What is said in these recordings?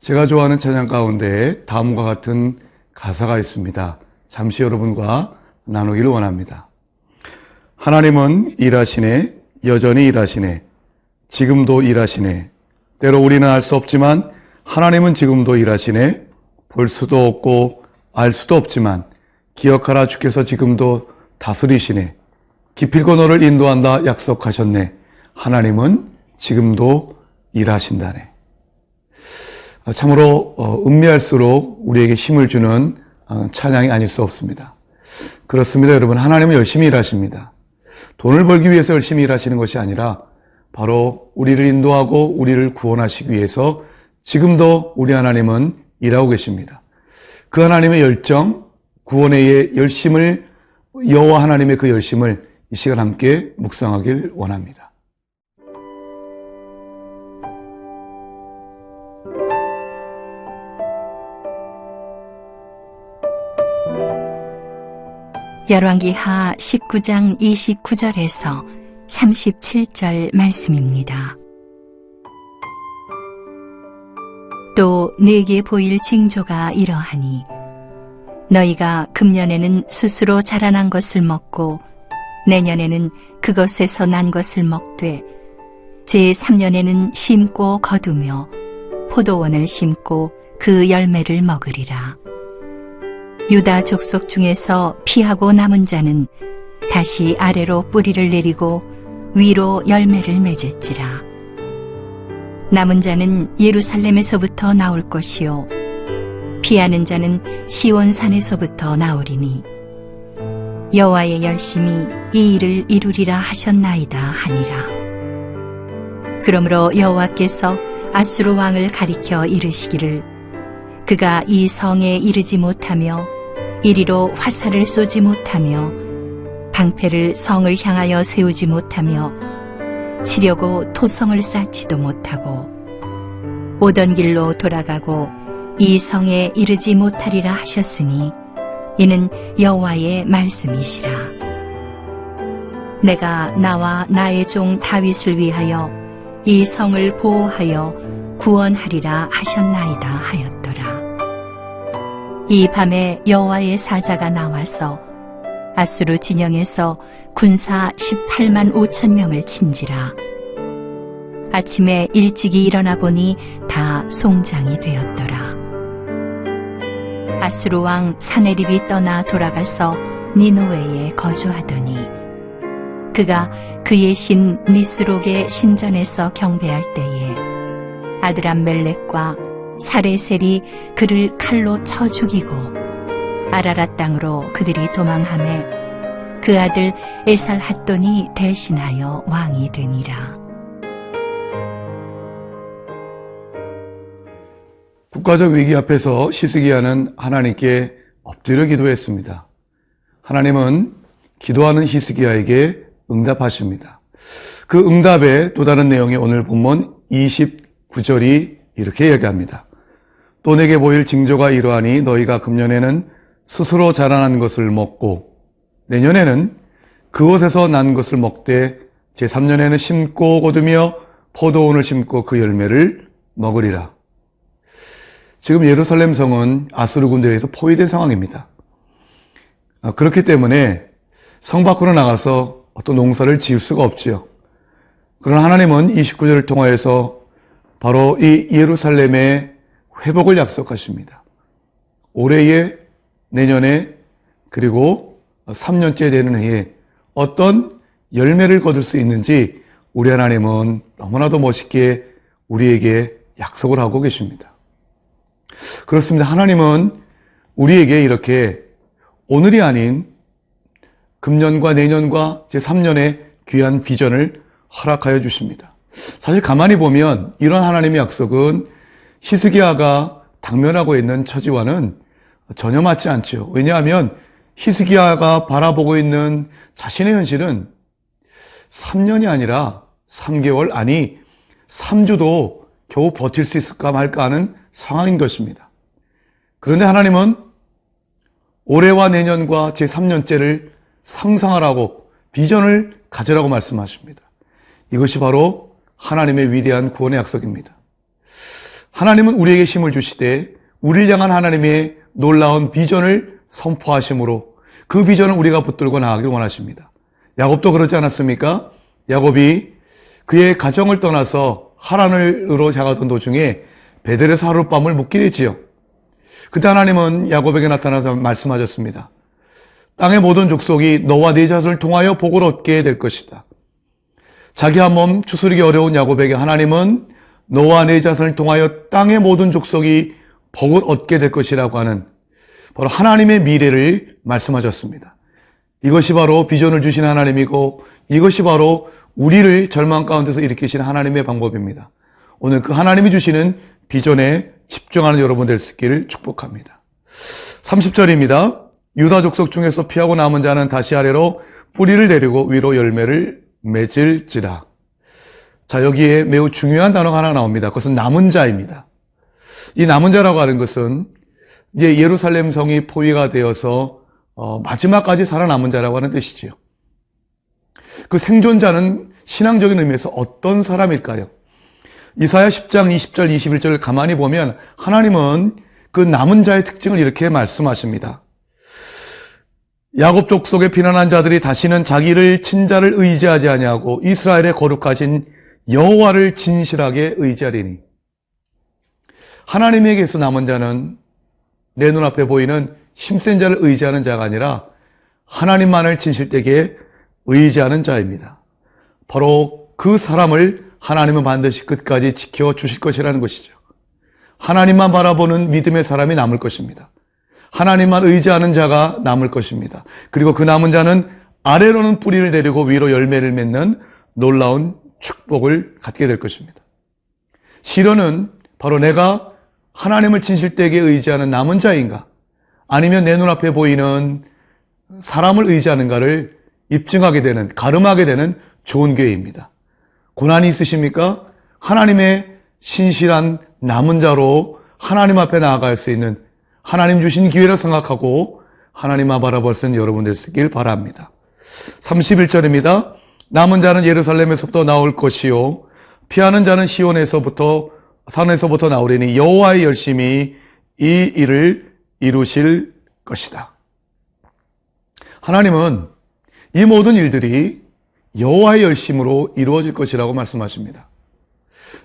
제가 좋아하는 찬양 가운데 다음과 같은 가사가 있습니다. 잠시 여러분과 나누기를 원합니다. 하나님은 일하시네, 여전히 일하시네, 지금도 일하시네. 때로 우리는 알 수 없지만 하나님은 지금도 일하시네. 볼 수도 없고 알 수도 없지만 기억하라, 주께서 지금도 다스리시네. 기필코 너를 인도한다 약속하셨네. 하나님은 지금도 일하신다네. 참으로 음미할수록 우리에게 힘을 주는 찬양이 아닐 수 없습니다. 그렇습니다, 여러분. 하나님은 열심히 일하십니다. 돈을 벌기 위해서 열심히 일하시는 것이 아니라 바로 우리를 인도하고 우리를 구원하시기 위해서 지금도 우리 하나님은 일하고 계십니다. 그 하나님의 열정, 구원의 열심을, 여호와 하나님의 그 열심을 이 시간 함께 묵상하길 원합니다. 열왕기하 19장 29절에서 37절 말씀입니다. 또 네게 보일 징조가 이러하니 너희가 금년에는 스스로 자라난 것을 먹고 내년에는 그것에서 난 것을 먹되 제3년에는 심고 거두며 포도원을 심고 그 열매를 먹으리라. 유다 족속 중에서 피하고 남은 자는 다시 아래로 뿌리를 내리고 위로 열매를 맺을지라. 남은 자는 예루살렘에서부터 나올 것이요 피하는 자는 시온산에서부터 나오리니 여호와의 열심이 이 일을 이루리라 하셨나이다 하니라. 그러므로 여호와께서 아수르 왕을 가리켜 이르시기를 그가 이 성에 이르지 못하며 이리로 화살을 쏘지 못하며 방패를 성을 향하여 세우지 못하며 치려고 토성을 쌓지도 못하고 오던 길로 돌아가고 이 성에 이르지 못하리라 하셨으니 이는 여호와의 말씀이시라. 내가 나와 나의 종 다윗을 위하여 이 성을 보호하여 구원하리라 하셨나이다 하였더라. 이 밤에 여호와의 사자가 나와서 아수르 진영에서 군사 18만 5천 명을 친지라. 아침에 일찍이 일어나 보니 다 송장이 되었더라. 아수르 왕 사네립이 떠나 돌아가서 니느웨에 거주하더니 그가 그의 신 니스록의 신전에서 경배할 때에 아드람멜렉과 사레셀이 그를 칼로 쳐 죽이고 아라랏 땅으로 그들이 도망하매 그 아들 에살핫돈이 대신하여 왕이 되니라. 국가적 위기 앞에서 히스기야는 하나님께 엎드려 기도했습니다. 하나님은 기도하는 히스기야에게 응답하십니다. 그 응답의 또 다른 내용이 오늘 본문 29절이 이렇게 이야기합니다. 또 내게 보일 징조가 이러하니 너희가 금년에는 스스로 자라난 것을 먹고 내년에는 그곳에서 난 것을 먹되 제3년에는 심고 거두며 포도원을 심고 그 열매를 먹으리라. 지금 예루살렘 성은 아수르 군대에 의해서 포위된 상황입니다. 그렇기 때문에 성 밖으로 나가서 어떤 농사를 지을 수가 없지요. 그러나 하나님은 29절을 통하여서 바로 이 예루살렘의 회복을 약속하십니다. 올해에, 내년에, 그리고 3년째 되는 해에 어떤 열매를 거둘 수 있는지 우리 하나님은 너무나도 멋있게 우리에게 약속을 하고 계십니다. 그렇습니다. 하나님은 우리에게 이렇게 오늘이 아닌 금년과 내년과 제3년의 귀한 비전을 허락하여 주십니다. 사실 가만히 보면 이런 하나님의 약속은 히스기야가 당면하고 있는 처지와는 전혀 맞지 않죠. 왜냐하면 히스기야가 바라보고 있는 자신의 현실은 3년이 아니라 3개월, 아니 3주도 겨우 버틸 수 있을까 말까 하는 상황인 것입니다. 그런데 하나님은 올해와 내년과 제3년째를 상상하라고 비전을 가지라고 말씀하십니다. 이것이 바로 하나님의 위대한 구원의 약속입니다. 하나님은 우리에게 힘을 주시되 우리를 향한 하나님의 놀라운 비전을 선포하심으로 그 비전을 우리가 붙들고 나가길 원하십니다. 야곱도 그러지 않았습니까? 야곱이 그의 가정을 떠나서 하란으로 향하던 도중에 베델에서 하룻밤을 묵게 되지요. 그때 하나님은 야곱에게 나타나서 말씀하셨습니다. 땅의 모든 족속이 너와 네 자손을 통하여 복을 얻게 될 것이다. 자기 한 몸 추스르기 어려운 야곱에게 하나님은 너와 네 자손을 통하여 땅의 모든 족속이 복을 얻게 될 것이라고 하는 바로 하나님의 미래를 말씀하셨습니다. 이것이 바로 비전을 주신 하나님이고 이것이 바로 우리를 절망 가운데서 일으키신 하나님의 방법입니다. 오늘 그 하나님이 주시는 비전에 집중하는 여러분 될 수 있기를 축복합니다. 30절입니다. 유다 족속 중에서 피하고 남은 자는 다시 아래로 뿌리를 내리고 위로 열매를 맺을지라. 자, 여기에 매우 중요한 단어가 하나 나옵니다. 그것은 남은 자입니다. 이 남은 자라고 하는 것은 이제 예루살렘 성이 포위가 되어서 마지막까지 살아남은 자라고 하는 뜻이지요. 그 생존자는 신앙적인 의미에서 어떤 사람일까요? 이사야 10장 20절 21절을 가만히 보면 하나님은 그 남은 자의 특징을 이렇게 말씀하십니다. 야곱 족속의 피난한 자들이 다시는 자기를 친자를 의지하지 아니하고 이스라엘의 거룩하신 여호와를 진실하게 의지하리니. 하나님에게서 남은 자는 내 눈앞에 보이는 힘센 자를 의지하는 자가 아니라 하나님만을 진실되게 의지하는 자입니다. 바로 그 사람을 하나님은 반드시 끝까지 지켜주실 것이라는 것이죠. 하나님만 바라보는 믿음의 사람이 남을 것입니다. 하나님만 의지하는 자가 남을 것입니다. 그리고 그 남은 자는 아래로는 뿌리를 내리고 위로 열매를 맺는 놀라운 축복을 갖게 될 것입니다. 시련은 바로 내가 하나님을 진실되게 의지하는 남은 자인가, 아니면 내 눈앞에 보이는 사람을 의지하는가를 입증하게 되는, 가름하게 되는 좋은 기회입니다. 고난이 있으십니까? 하나님의 신실한 남은 자로 하나님 앞에 나아갈 수 있는 하나님 주신 기회를 생각하고 하나님만 바라볼 수 있는 여러분 될 수 있길 바랍니다. 31절입니다. 남은 자는 예루살렘에서부터 나올 것이요 피하는 자는 시온에서부터 산에서부터 나오리니 여호와의 열심히 이 일을 이루실 것이다. 하나님은 이 모든 일들이 여호와의 열심으로 이루어질 것이라고 말씀하십니다.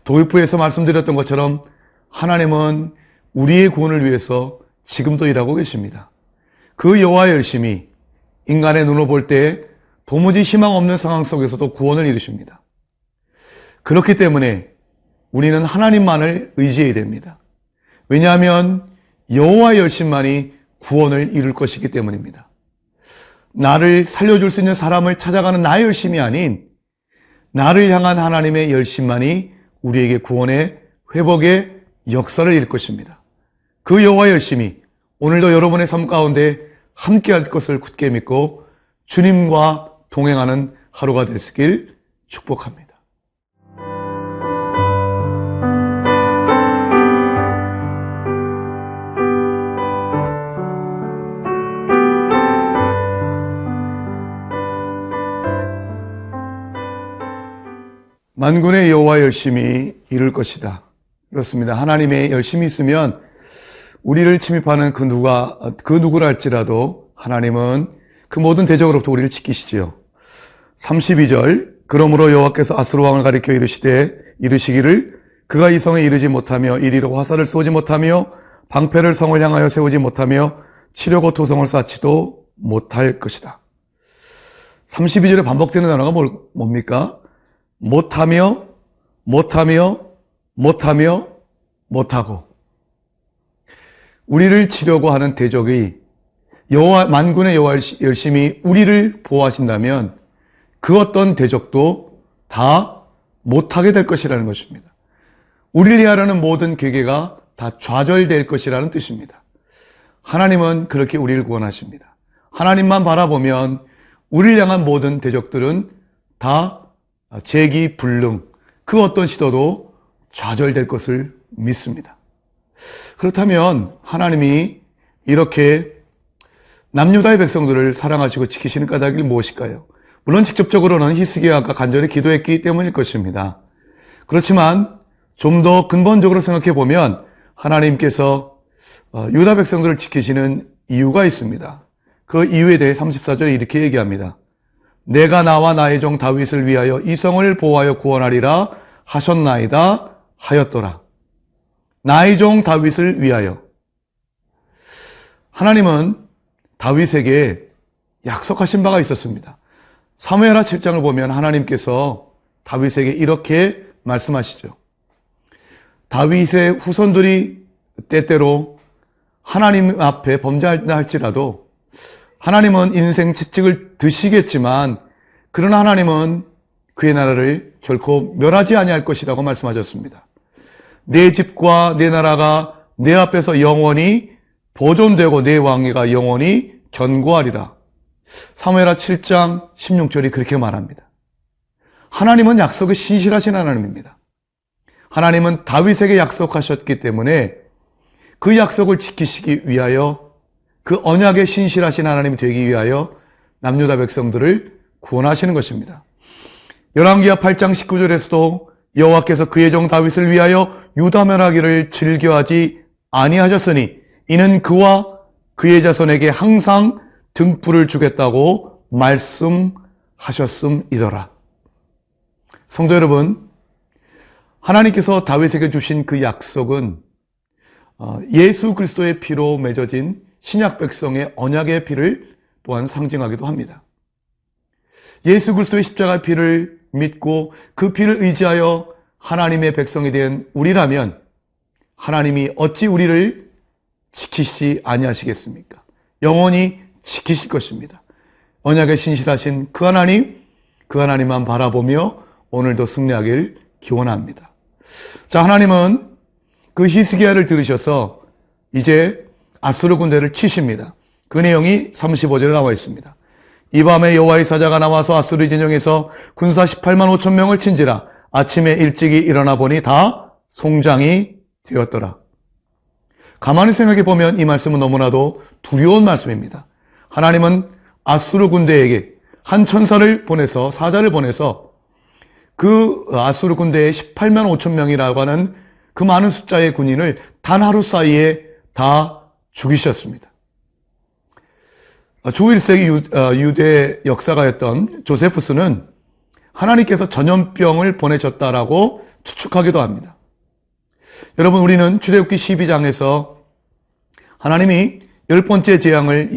도입부에서 말씀드렸던 것처럼 하나님은 우리의 구원을 위해서 지금도 일하고 계십니다. 그 여호와의 열심이 인간의 눈으로 볼 때 도무지 희망 없는 상황 속에서도 구원을 이루십니다. 그렇기 때문에 우리는 하나님만을 의지해야 됩니다. 왜냐하면 여호와의 열심만이 구원을 이룰 것이기 때문입니다. 나를 살려줄 수 있는 사람을 찾아가는 나의 열심이 아닌 나를 향한 하나님의 열심만이 우리에게 구원의 회복의 역사를 이룰 것입니다. 그 여호와의 열심이 오늘도 여러분의 삶 가운데 함께할 것을 굳게 믿고 주님과 동행하는 하루가 될 수 있길 축복합니다. 만군의 여호와의 열심히 이룰 것이다. 그렇습니다. 하나님의 열심이 있으면 우리를 침입하는 그 누구라 할지라도 하나님은 그 모든 대적으로부터 우리를 지키시지요. 32절 그러므로 여호와께서 아스루 왕을 가리켜 이르시기를 그가 이 성에 이르지 못하며 이리로 화살을 쏘지 못하며 방패를 성을 향하여 세우지 못하며 치려고 토성을 쌓지도 못할 것이다. 32절에 반복되는 단어가 뭡니까? 못하며 못하고. 우리를 치려고 하는 대적이 만군의 여호와 열심히 우리를 보호하신다면 그 어떤 대적도 다 못하게 될 것이라는 것입니다. 우리를 위하여는 모든 계계가 다 좌절될 것이라는 뜻입니다. 하나님은 그렇게 우리를 구원하십니다. 하나님만 바라보면 우리를 향한 모든 대적들은 다 재기불능, 그 어떤 시도도 좌절될 것을 믿습니다. 그렇다면 하나님이 이렇게 남유다의 백성들을 사랑하시고 지키시는 까닭이 무엇일까요? 물론 직접적으로는 히스기야가 간절히 기도했기 때문일 것입니다. 그렇지만 좀 더 근본적으로 생각해 보면 하나님께서 유다 백성들을 지키시는 이유가 있습니다. 그 이유에 대해 34절에 이렇게 얘기합니다. 내가 나와 나의 종 다윗을 위하여 이 성을 보호하여 구원하리라 하셨나이다 하였더라. 나의 종 다윗을 위하여. 하나님은 다윗에게 약속하신 바가 있었습니다. 사무엘하 7장을 보면 하나님께서 다윗에게 이렇게 말씀하시죠. 다윗의 후손들이 때때로 하나님 앞에 범죄한다 할지라도 하나님은 인생 채찍을 드시겠지만 그러나 하나님은 그의 나라를 결코 멸하지 아니할 것이라고 말씀하셨습니다. 내 집과 내 나라가 내 앞에서 영원히 보존되고 내 왕위가 영원히 견고하리라. 사무엘하 7장 16절이 그렇게 말합니다. 하나님은 약속에 신실하신 하나님입니다. 하나님은 다윗에게 약속하셨기 때문에 그 약속을 지키시기 위하여 그 언약에 신실하신 하나님이 되기 위하여 남유다 백성들을 구원하시는 것입니다. 열왕기하 8장 19절에서도 여호와께서 그의 종 다윗을 위하여 유다 멸하기를 즐겨하지 아니하셨으니 이는 그와 그의 자손에게 항상 등불을 주겠다고 말씀하셨음이더라. 성도 여러분, 하나님께서 다윗에게 주신 그 약속은 예수 그리스도의 피로 맺어진 신약 백성의 언약의 피를 또한 상징하기도 합니다. 예수 그리스도의 십자가의 피를 믿고 그 피를 의지하여 하나님의 백성이 된 우리라면 하나님이 어찌 우리를 지키시지 아니하시겠습니까? 영원히 지키실 것입니다. 언약에 신실하신 그 하나님만 바라보며 오늘도 승리하길 기원합니다. 자, 하나님은 그 히스기야를 들으셔서 이제 아수르 군대를 치십니다. 그 내용이 35절에 나와 있습니다. 이 밤에 여호와의 사자가 나와서 아수르 진영에서 군사 18만 5천 명을 친지라. 아침에 일찍이 일어나 보니 다 송장이 되었더라. 가만히 생각해 보면 이 말씀은 너무나도 두려운 말씀입니다. 하나님은 아수르 군대에게 한 천사를 보내서 사자를 보내서 그 아수르 군대의 18만 5천 명이라고 하는 그 많은 숫자의 군인을 단 하루 사이에 다 죽이셨습니다. 주 1세기 유대 역사가였던 조세푸스는 하나님께서 전염병을 보내셨다라고 추측하기도 합니다. 여러분, 우리는 출애굽기 12장에서 하나님이 10번째 재앙을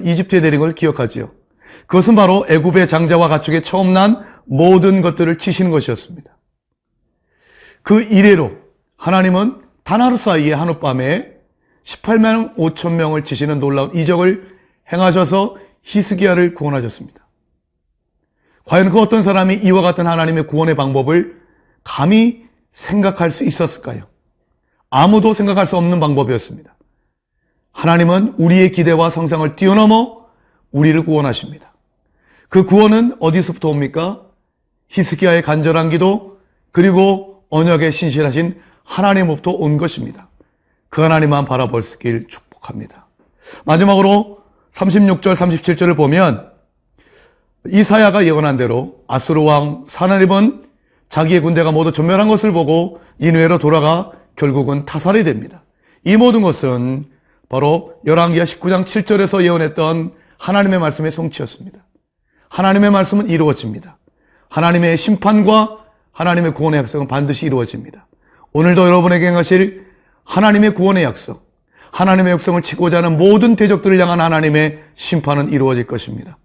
이집트에 내린 걸 기억하지요. 그것은 바로 애굽의 장자와 가축에 처음 난 모든 것들을 치시는 것이었습니다. 그 이래로 하나님은 단 하루 사이에 한밤에 18만 5천 명을 치시는 놀라운 이적을 행하셔서 히스기야를 구원하셨습니다. 과연 그 어떤 사람이 이와 같은 하나님의 구원의 방법을 감히 생각할 수 있었을까요? 아무도 생각할 수 없는 방법이었습니다. 하나님은 우리의 기대와 상상을 뛰어넘어 우리를 구원하십니다. 그 구원은 어디서부터 옵니까? 히스기야의 간절한 기도, 그리고 언약에 신실하신 하나님으로부터 온 것입니다. 그 하나님만 바라볼 수 있길 축복합니다. 마지막으로 36절, 37절을 보면 이사야가 예언한 대로 아수르 왕 사나립은 자기의 군대가 모두 전멸한 것을 보고 니느웨로 돌아가 결국은 타살이 됩니다. 이 모든 것은 바로 열왕기하 19장 7절에서 예언했던 하나님의 말씀의 성취였습니다. 하나님의 말씀은 이루어집니다. 하나님의 심판과 하나님의 구원의 약속은 반드시 이루어집니다. 오늘도 여러분에게 행하실 하나님의 구원의 약속, 하나님의 역성을 치고자 하는 모든 대적들을 향한 하나님의 심판은 이루어질 것입니다.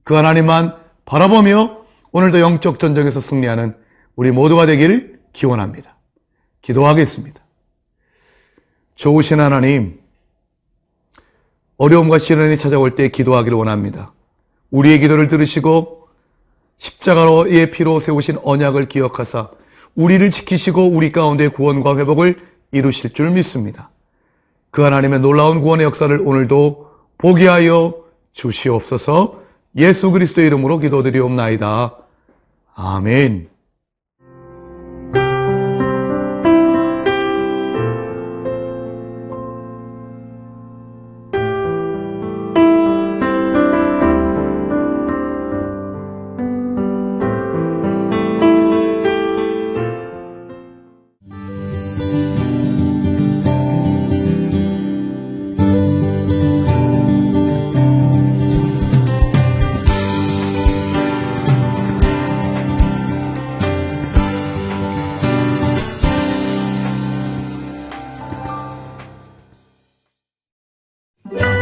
그 하나님만 바라보며 오늘도 영적 전쟁에서 승리하는 우리 모두가 되기를 기원합니다. 기도하겠습니다. 좋으신 하나님, 어려움과 시련이 찾아올 때 기도하기를 원합니다. 우리의 기도를 들으시고 십자가로의 피로 세우신 언약을 기억하사 우리를 지키시고 우리 가운데 구원과 회복을 이루실 줄 믿습니다. 그 하나님의 놀라운 구원의 역사를 오늘도 보게 하여 주시옵소서. 예수 그리스도의 이름으로 기도드리옵나이다. 아멘.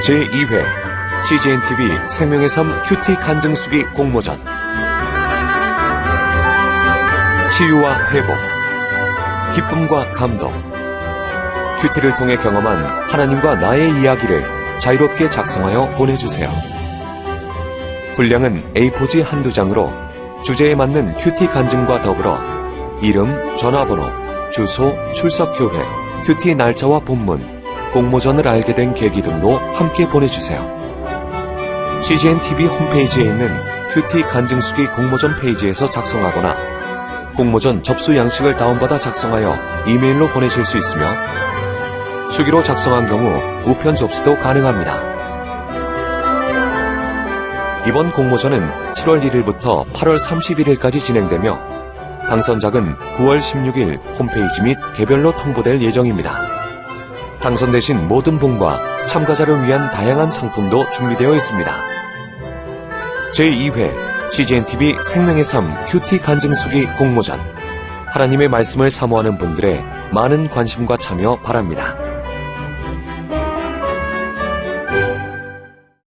제2회 CGNTV 생명의 삶 큐티 간증수기 공모전. 치유와 회복, 기쁨과 감동, 큐티를 통해 경험한 하나님과 나의 이야기를 자유롭게 작성하여 보내주세요. 분량은 A4지 한두 장으로 주제에 맞는 큐티 간증과 더불어 이름, 전화번호, 주소, 출석교회, 큐티 날짜와 본문, 공모전을 알게 된 계기 등도 함께 보내주세요. CGNTV 홈페이지에 있는 큐티 간증수기 공모전 페이지에서 작성하거나 공모전 접수 양식을 다운받아 작성하여 이메일로 보내실 수 있으며 수기로 작성한 경우 우편 접수도 가능합니다. 이번 공모전은 7월 1일부터 8월 31일까지 진행되며 당선작은 9월 16일 홈페이지 및 개별로 통보될 예정입니다. 당선되신 모든 분과 참가자를 위한 다양한 상품도 준비되어 있습니다. 제2회 CGNTV 생명의 삶 큐티 간증수기 공모전. 하나님의 말씀을 사모하는 분들의 많은 관심과 참여 바랍니다.